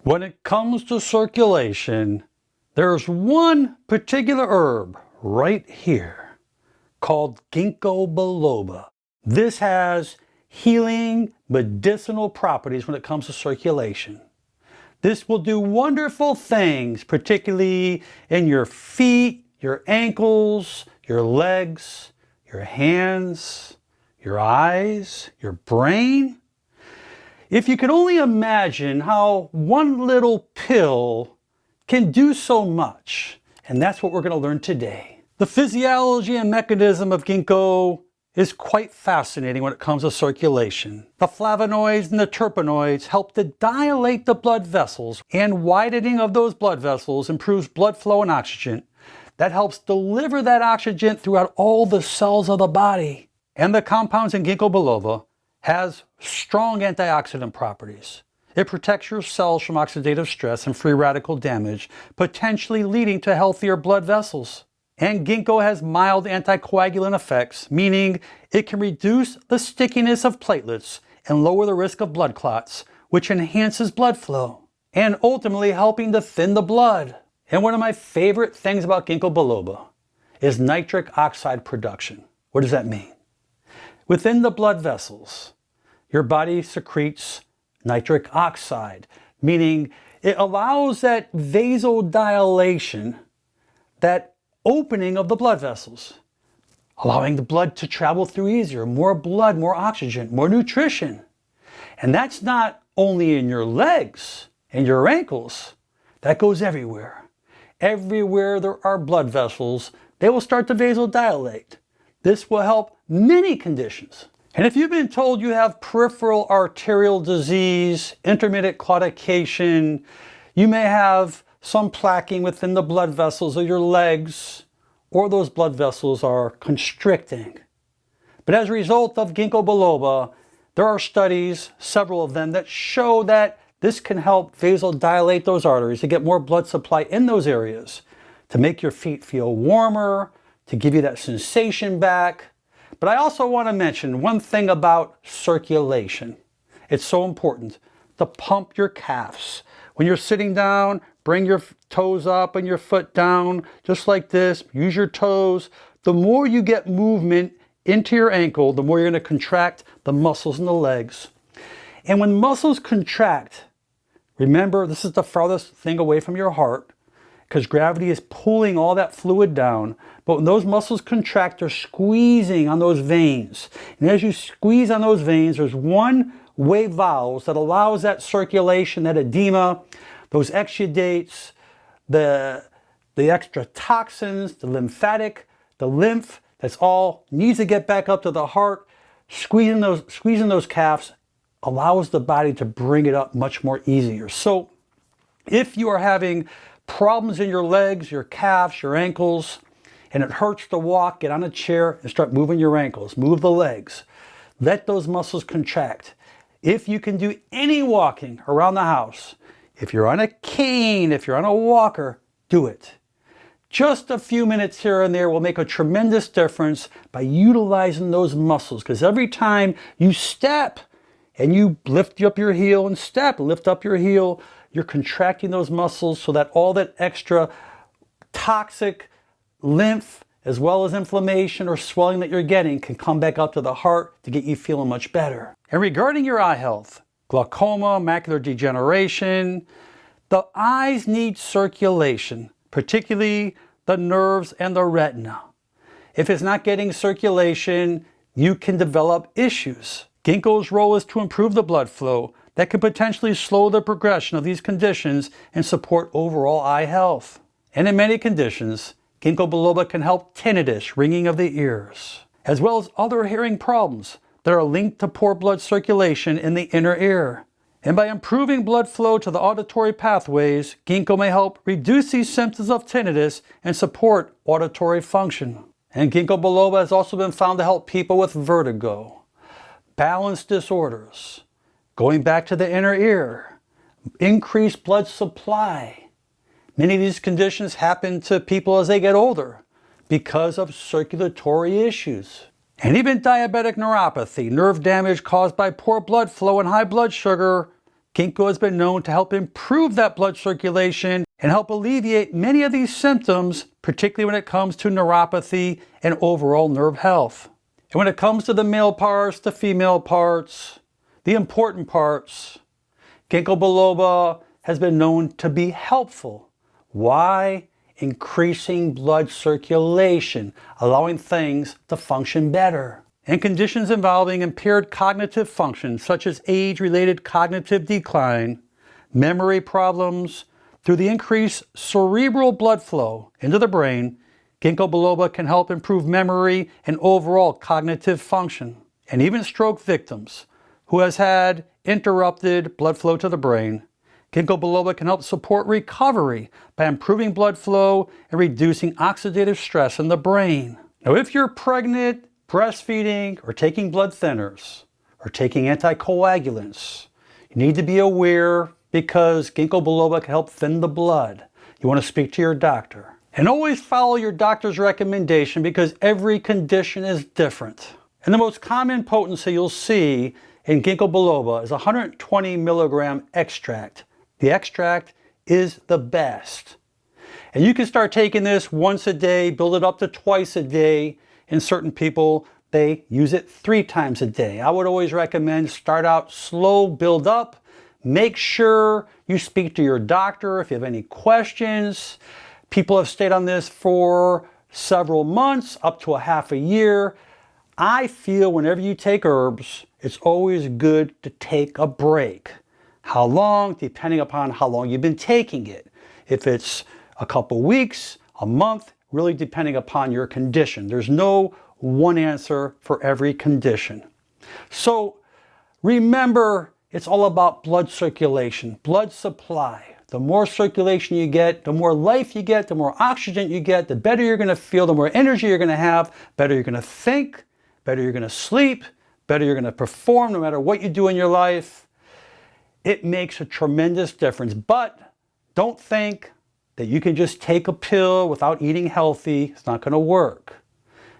When it comes to circulation, there's one particular herb right here called Ginkgo biloba. This has healing medicinal properties when it comes to circulation. This will do wonderful things, particularly in your feet, your ankles, your legs, your hands, your eyes, your brain. If you could only imagine how one little pill can do so much, and that's what we're going to learn today. The physiology and mechanism of ginkgo is quite fascinating when it comes to circulation. The flavonoids and the terpenoids help to dilate the blood vessels, and widening of those blood vessels improves blood flow and oxygen. That helps deliver that oxygen throughout all the cells of the body. And the compounds in ginkgo biloba has strong antioxidant properties. It protects your cells from oxidative stress and free radical damage, potentially leading to healthier blood vessels. And ginkgo has mild anticoagulant effects, meaning it can reduce the stickiness of platelets and lower the risk of blood clots, which enhances blood flow, and ultimately helping to thin the blood. And one of my favorite things about ginkgo biloba is nitric oxide production. What does that mean? Within the blood vessels, your body secretes nitric oxide, meaning it allows that vasodilation, that opening of the blood vessels, allowing the blood to travel through easier, more blood, more oxygen, more nutrition. And that's not only in your legs and your ankles, that goes everywhere. Everywhere there are blood vessels, they will start to vasodilate. This will help many conditions. And if you've been told you have peripheral arterial disease, intermittent claudication, you may have some plaquing within the blood vessels of your legs, or those blood vessels are constricting. But as a result of ginkgo biloba, there are studies, several of them, that show that this can help vasodilate those arteries to get more blood supply in those areas, to make your feet feel warmer, to give you that sensation back. But I also want to mention one thing about circulation. It's so important to pump your calves. When you're sitting down, bring your toes up and your foot down, just like this. Use your toes. The more you get movement into your ankle, the more you're going to contract the muscles in the legs. And when muscles contract, remember, this is the farthest thing away from your heart, because gravity is pulling all that fluid down. But when those muscles contract, they're squeezing on those veins. And as you squeeze on those veins, there's one-way valves that allows that circulation, that edema, those exudates, the extra toxins, the lymphatic, the lymph, that's all needs to get back up to the heart. Squeezing those calves allows the body to bring it up much more easier. So if you are having problems in your legs, your calves, your ankles, and it hurts to walk, get on a chair and start moving your ankles, move the legs. Let those muscles contract. If you can do any walking around the house, if you're on a cane, if you're on a walker, do it. Just a few minutes here and there will make a tremendous difference by utilizing those muscles, because every time you step and you lift up your heel and step, lift up your heel, you're contracting those muscles so that all that extra toxic lymph, as well as inflammation or swelling that you're getting, can come back up to the heart to get you feeling much better. And regarding your eye health, glaucoma, macular degeneration, the eyes need circulation, particularly the nerves and the retina. If it's not getting circulation, you can develop issues. Ginkgo's role is to improve the blood flow that can potentially slow the progression of these conditions and support overall eye health. And in many conditions, ginkgo biloba can help tinnitus, ringing of the ears, as well as other hearing problems that are linked to poor blood circulation in the inner ear. And by improving blood flow to the auditory pathways, ginkgo may help reduce these symptoms of tinnitus and support auditory function. And ginkgo biloba has also been found to help people with vertigo, balance disorders, going back to the inner ear, increased blood supply. Many of these conditions happen to people as they get older because of circulatory issues. And even diabetic neuropathy, nerve damage caused by poor blood flow and high blood sugar, Ginkgo has been known to help improve that blood circulation and help alleviate many of these symptoms, particularly when it comes to neuropathy and overall nerve health. And when it comes to the male parts, the female parts, the important parts, Ginkgo biloba has been known to be helpful. Why? Increasing blood circulation, allowing things to function better. In conditions involving impaired cognitive function, such as age-related cognitive decline, memory problems, through the increased cerebral blood flow into the brain, Ginkgo biloba can help improve memory and overall cognitive function. And even stroke victims who has had interrupted blood flow to the brain, Ginkgo biloba can help support recovery by improving blood flow and reducing oxidative stress in the brain. Now, if you're pregnant, breastfeeding, or taking blood thinners, or taking anticoagulants, you need to be aware because Ginkgo biloba can help thin the blood. You want to speak to your doctor. And always follow your doctor's recommendation because every condition is different. And the most common potency you'll see in Ginkgo biloba is 120 milligram extract. The extract is the best. And you can start taking this once a day, build it up to twice a day. In certain people, they use it 3 times a day. I would always recommend start out slow, build up. Make sure you speak to your doctor if you have any questions. People have stayed on this for several months, up to a half a year. I feel whenever you take herbs, it's always good to take a break. How long? Depending upon how long you've been taking it. If it's a couple weeks, a month, really depending upon your condition. There's no one answer for every condition. So remember, it's all about blood circulation, blood supply. The more circulation you get, the more life you get, the more oxygen you get, the better you're going to feel, the more energy you're going to have, better you're going to think, better you're going to sleep, better you're going to perform no matter what you do in your life. It makes a tremendous difference. But don't think that you can just take a pill without eating healthy. It's not going to work.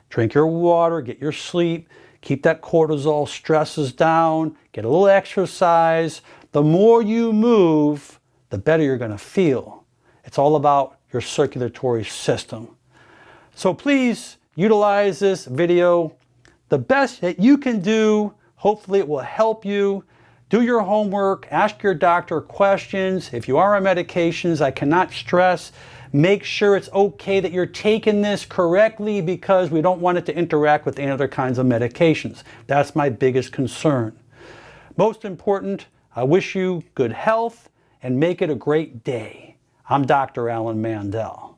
Drink your water, get your sleep, keep that cortisol stresses down, get a little exercise. The more you move, the better you're going to feel. It's all about your circulatory system. So please utilize this video. The best that you can do, hopefully it will help you. Do your homework, ask your doctor questions. If you are on medications, I cannot stress, make sure it's okay that you're taking this correctly because we don't want it to interact with any other kinds of medications. That's my biggest concern. Most important, I wish you good health and make it a great day. I'm Dr. Alan Mandell.